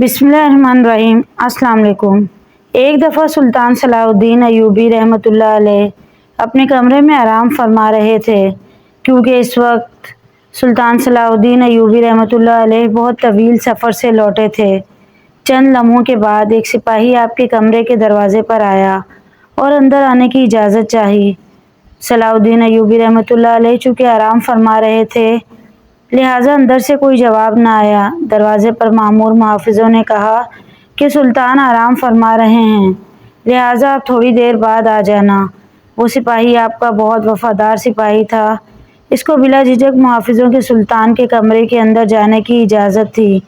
بسم اللہ الرحمن الرحیم۔ السلام علیکم۔ ایک دفعہ سلطان صلاح الدین ایوبی رحمۃ اللہ علیہ اپنے کمرے میں آرام فرما رہے تھے، کیونکہ اس وقت سلطان صلاح الدین ایوبی رحمۃ اللہ علیہ بہت طویل سفر سے لوٹے تھے۔ چند لمحوں کے بعد ایک سپاہی آپ کے کمرے کے دروازے پر آیا اور اندر آنے کی اجازت چاہی۔ صلاح الدین ایوبی رحمۃ اللہ علیہ چونکہ آرام فرما رہے تھے، لہٰذا اندر سے کوئی جواب نہ آیا۔ دروازے پر مامور محافظوں نے کہا کہ سلطان آرام فرما رہے ہیں، لہٰذا آپ تھوڑی دیر بعد آ جانا۔ وہ سپاہی آپ کا بہت وفادار سپاہی تھا، اس کو بلا جھجک محافظوں کے سلطان کے کمرے کے اندر جانے کی اجازت تھی،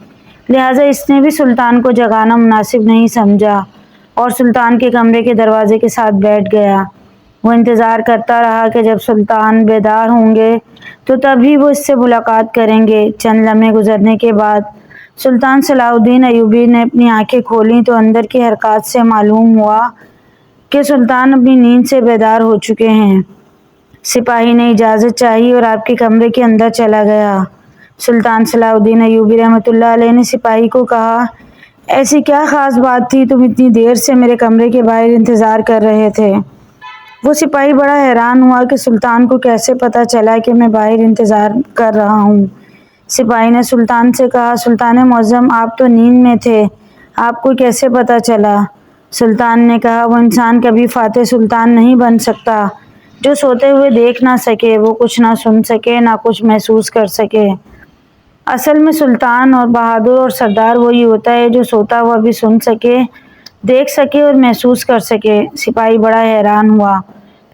لہٰذا اس نے بھی سلطان کو جگانا مناسب نہیں سمجھا اور سلطان کے کمرے کے دروازے کے ساتھ بیٹھ گیا۔ وہ انتظار کرتا رہا کہ جب سلطان بیدار ہوں گے تو تبھی وہ اس سے ملاقات کریں گے۔ چند لمحے گزرنے کے بعد سلطان صلاح الدین ایوبی نے اپنی آنکھیں کھولیں تو اندر کی حرکات سے معلوم ہوا کہ سلطان اپنی نیند سے بیدار ہو چکے ہیں۔ سپاہی نے اجازت چاہی اور آپ کے کمرے کے اندر چلا گیا۔ سلطان صلاح الدین ایوبی رحمۃ اللہ علیہ نے سپاہی کو کہا، ایسی کیا خاص بات تھی تم اتنی دیر سے میرے کمرے کے باہر انتظار کر رہے تھے؟ وہ سپاہی بڑا حیران ہوا کہ سلطان کو کیسے پتہ چلا کہ میں باہر انتظار کر رہا ہوں۔ سپاہی نے سلطان سے کہا، سلطان معظم آپ تو نیند میں تھے، آپ کو کیسے پتہ چلا؟ سلطان نے کہا، وہ انسان کبھی فاتح سلطان نہیں بن سکتا جو سوتے ہوئے دیکھ نہ سکے، وہ کچھ نہ سن سکے نہ کچھ محسوس کر سکے۔ اصل میں سلطان اور بہادر اور سردار وہی ہوتا ہے جو سوتا ہوا بھی سن سکے، دیکھ سکے اور محسوس کر سکے۔ سپاہی بڑا حیران ہوا۔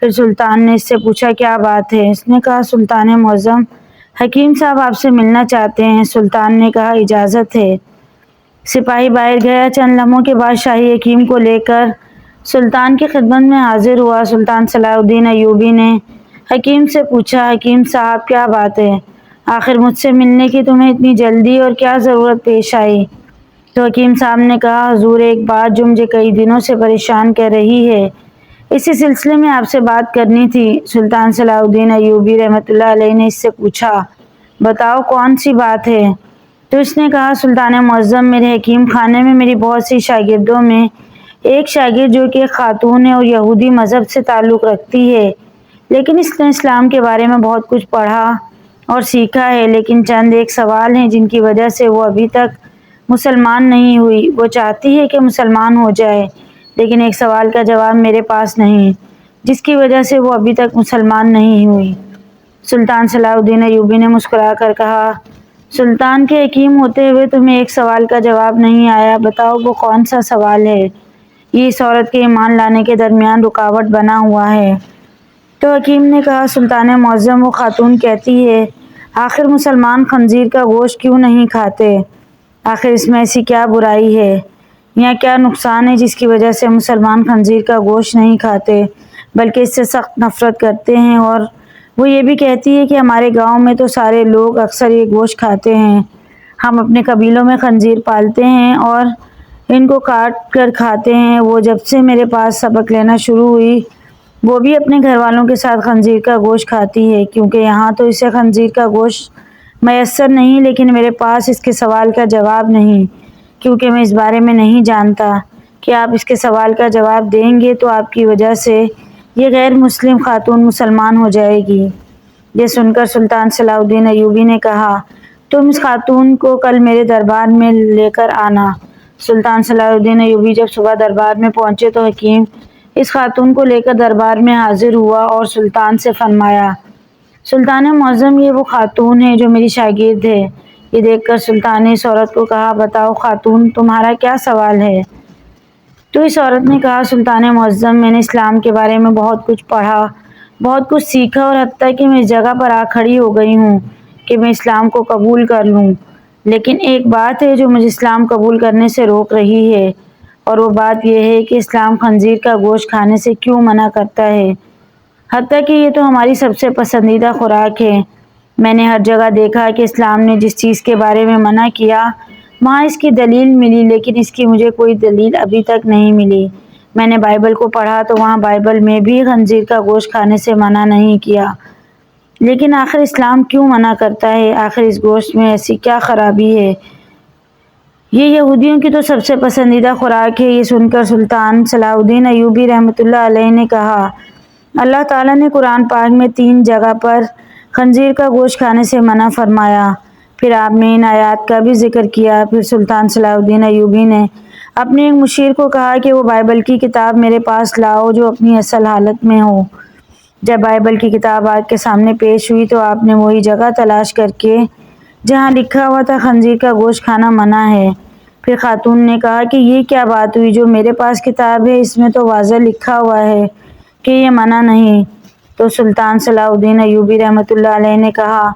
پھر سلطان نے اس سے پوچھا، کیا بات ہے؟ اس نے کہا، سلطان معظم حکیم صاحب آپ سے ملنا چاہتے ہیں۔ سلطان نے کہا، اجازت ہے۔ سپاہی باہر گیا۔ چند لمحوں کے بعد شاہی حکیم کو لے کر سلطان کی خدمت میں حاضر ہوا۔ سلطان صلاح الدین ایوبی نے حکیم سے پوچھا، حکیم صاحب کیا بات ہے؟ آخر مجھ سے ملنے کی تمہیں اتنی جلدی اور کیا ضرورت پیش آئی؟ تو حکیم صاحب نے کہا، حضور ایک بات جو مجھے کئی دنوں سے پریشان کر رہی ہے، اسی سلسلے میں آپ سے بات کرنی تھی۔ سلطان صلاح الدین ایوبی رحمۃ اللہ علیہ نے اس سے پوچھا، بتاؤ کون سی بات ہے؟ تو اس نے کہا، سلطان معظم میرے حکیم خانے میں میری بہت سی شاگردوں میں ایک شاگرد جو کہ ایک خاتون ہے اور یہودی مذہب سے تعلق رکھتی ہے، لیکن اس نے اسلام کے بارے میں بہت کچھ پڑھا اور سیکھا ہے، لیکن چند ایک سوال ہیں جن کی وجہ سے وہ ابھی تک مسلمان نہیں ہوئی۔ وہ چاہتی ہے کہ مسلمان ہو جائے، لیکن ایک سوال کا جواب میرے پاس نہیں، جس کی وجہ سے وہ ابھی تک مسلمان نہیں ہوئی۔ سلطان صلاح الدین ایوبی نے مسکرا کر کہا، سلطان کے حکیم ہوتے ہوئے تمہیں ایک سوال کا جواب نہیں آیا، بتاؤ وہ کون سا سوال ہے؟ یہ اس عورت کے ایمان لانے کے درمیان رکاوٹ بنا ہوا ہے۔ تو حکیم نے کہا، سلطان معظم وہ خاتون کہتی ہے، آخر مسلمان خنزیر کا گوشت کیوں نہیں کھاتے؟ آخر اس میں ایسی کیا برائی ہے یا کیا نقصان ہے جس کی وجہ سے مسلمان خنزیر کا گوشت نہیں کھاتے بلکہ اس سے سخت نفرت کرتے ہیں؟ اور وہ یہ بھی کہتی ہے کہ ہمارے گاؤں میں تو سارے لوگ اکثر یہ گوشت کھاتے ہیں، ہم اپنے قبیلوں میں خنزیر پالتے ہیں اور ان کو کاٹ کر کھاتے ہیں۔ وہ جب سے میرے پاس سبق لینا شروع ہوئی وہ بھی اپنے گھر والوں کے ساتھ خنزیر کا گوشت کھاتی ہے، کیونکہ یہاں تو اسے خنزیر کا گوشت میسر نہیں، لیکن میرے پاس اس کے سوال کا جواب نہیں، کیونکہ میں اس بارے میں نہیں جانتا کہ آپ اس کے سوال کا جواب دیں گے تو آپ کی وجہ سے یہ غیر مسلم خاتون مسلمان ہو جائے گی۔ یہ سن کر سلطان صلاح الدین ایوبی نے کہا، تم اس خاتون کو کل میرے دربار میں لے کر آنا۔ سلطان صلاح الدین ایوبی جب صبح دربار میں پہنچے تو حکیم اس خاتون کو لے کر دربار میں حاضر ہوا اور سلطان سے فرمایا، سلطان معظم یہ وہ خاتون ہے جو میری شاگرد ہے۔ یہ دیکھ کر سلطان نے اس عورت کو کہا، بتاؤ خاتون تمہارا کیا سوال ہے؟ تو اس عورت نے کہا، سلطان معظم میں نے اسلام کے بارے میں بہت کچھ پڑھا، بہت کچھ سیکھا اور حتیٰ کہ میں اس جگہ پر آ کھڑی ہو گئی ہوں کہ میں اسلام کو قبول کر لوں، لیکن ایک بات ہے جو مجھے اسلام قبول کرنے سے روک رہی ہے، اور وہ بات یہ ہے کہ اسلام خنزیر کا گوشت کھانے سے کیوں منع کرتا ہے، حتیٰ کہ یہ تو ہماری سب سے پسندیدہ خوراک ہے۔ میں نے ہر جگہ دیکھا کہ اسلام نے جس چیز کے بارے میں منع کیا وہاں اس کی دلیل ملی، لیکن اس کی مجھے کوئی دلیل ابھی تک نہیں ملی۔ میں نے بائبل کو پڑھا تو وہاں بائبل میں بھی خنزیر کا گوشت کھانے سے منع نہیں کیا، لیکن آخر اسلام کیوں منع کرتا ہے؟ آخر اس گوشت میں ایسی کیا خرابی ہے یہ یہودیوں کی تو سب سے پسندیدہ خوراک ہے۔ یہ سن کر سلطان صلاح الدین ایوبی رحمۃ اللہ علیہ نے کہا، اللہ تعالیٰ نے قرآن پاک میں 3 جگہ پر خنزیر کا گوشت کھانے سے منع فرمایا۔ پھر آپ نے ان آیات کا بھی ذکر کیا۔ پھر سلطان صلاح الدین ایوبی نے اپنے ایک مشیر کو کہا کہ وہ بائبل کی کتاب میرے پاس لاؤ جو اپنی اصل حالت میں ہو۔ جب بائبل کی کتاب آپ کے سامنے پیش ہوئی تو آپ نے وہی جگہ تلاش کر کے جہاں لکھا ہوا تھا خنزیر کا گوشت کھانا منع ہے۔ پھر خاتون نے کہا کہ یہ کیا بات ہوئی، جو میرے پاس کتاب ہے اس میں تو واضح لکھا ہوا ہے کہ یہ منع نہیں۔ تو سلطان صلاح الدین ایوبی رحمۃ اللہ علیہ نے کہا،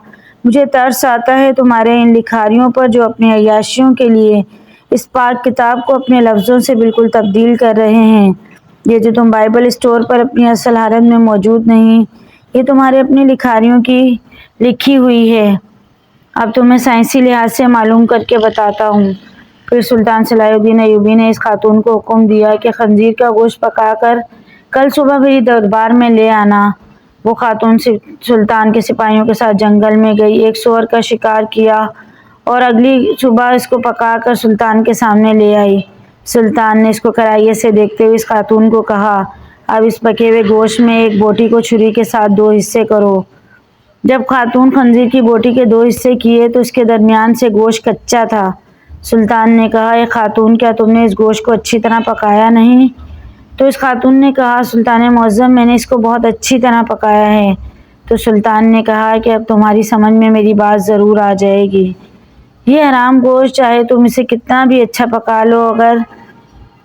مجھے ترس آتا ہے تمہارے ان لکھاریوں پر جو اپنی عیاشیوں کے لیے اس پاک کتاب کو اپنے لفظوں سے بالکل تبدیل کر رہے ہیں۔ یہ جو تم بائبل اسٹور پر اپنی اصل حالت میں موجود نہیں، یہ تمہارے اپنی لکھاریوں کی لکھی ہوئی ہے۔ اب تمہیں سائنسی لحاظ سے معلوم کر کے بتاتا ہوں۔ پھر سلطان صلاح الدین ایوبی نے اس خاتون کو حکم دیا کہ خنزیر کا گوشت پکا کر کل صبح میری دربار میں لے آنا۔ وہ خاتون سلطان کے سپاہیوں کے ساتھ جنگل میں گئی، ایک سور کا شکار کیا اور اگلی صبح اس کو پکا کر سلطان کے سامنے لے آئی۔ سلطان نے اس کو کراہیت سے دیکھتے ہوئے اس خاتون کو کہا، اب اس پکے ہوئے گوشت میں ایک بوٹی کو چھری کے ساتھ 2 حصے کرو۔ جب خاتون خنزیر کی بوٹی کے 2 حصے کیے تو اس کے درمیان سے گوشت کچا تھا۔ سلطان نے کہا، اے خاتون، کیا تم نے اس گوشت کو اچھی طرح پکایا نہیں؟ تو اس خاتون نے کہا، سلطان معظم، میں نے اس کو بہت اچھی طرح پکایا ہے۔ تو سلطان نے کہا کہ اب تمہاری سمجھ میں میری بات ضرور آ جائے گی۔ یہ حرام گوشت چاہے تم اسے کتنا بھی اچھا پکا لو، اگر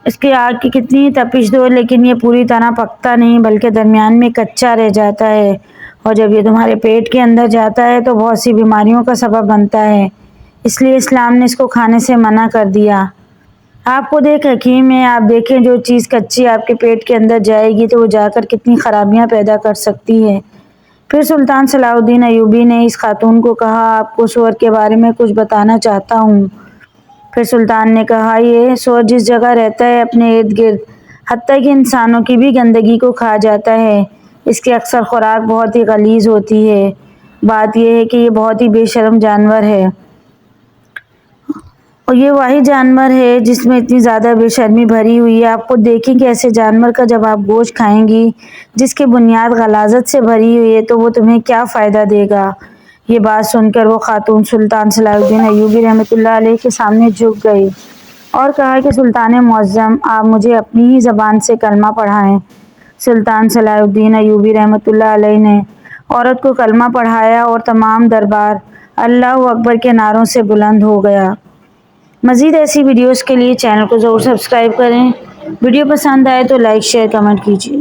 اس کی آگ کی کتنی تپش دو، لیکن یہ پوری طرح پکتا نہیں بلکہ درمیان میں کچا رہ جاتا ہے، اور جب یہ تمہارے پیٹ کے اندر جاتا ہے تو بہت سی بیماریوں کا سبب بنتا ہے۔ اس لیے اسلام نے اس کو کھانے سے منع کر دیا۔ آپ خود ایک حکیم ہیں، آپ دیکھیں جو چیز کچی آپ کے پیٹ کے اندر جائے گی تو وہ جا کر کتنی خرابیاں پیدا کر سکتی ہے۔ پھر سلطان صلاح الدین ایوبی نے اس خاتون کو کہا، آپ کو سور کے بارے میں کچھ بتانا چاہتا ہوں۔ پھر سلطان نے کہا، یہ سور جس جگہ رہتا ہے اپنے ارد گرد حتیٰ کہ انسانوں کی بھی گندگی کو کھا جاتا ہے۔ اس کی اکثر خوراک بہت ہی غلیظ ہوتی ہے۔ بات یہ ہے کہ یہ بہت ہی بے شرم جانور ہے، اور یہ واحد جانور ہے جس میں اتنی زیادہ بے شرمی بھری ہوئی ہے۔ آپ خود دیکھیں کہ ایسے جانور کا جب آپ گوشت کھائیں گی جس کی بنیاد غلاظت سے بھری ہوئی ہے تو وہ تمہیں کیا فائدہ دے گا۔ یہ بات سن کر وہ خاتون سلطان صلاح الدین ایوبی رحمۃ اللہ علیہ کے سامنے جھک گئی اور کہا کہ سلطان معظم، آپ مجھے اپنی ہی زبان سے کلمہ پڑھائیں۔ سلطان صلاح الدین ایوبی رحمۃ اللہ علیہ نے عورت کو کلمہ پڑھایا اور تمام دربار اللہ اکبر کے نعروں سے بلند ہو گیا۔ مزید ایسی ویڈیوز کے لیے چینل کو ضرور سبسکرائب کریں۔ ویڈیو پسند آئے تو لائک، شیئر، کمنٹ کیجیے۔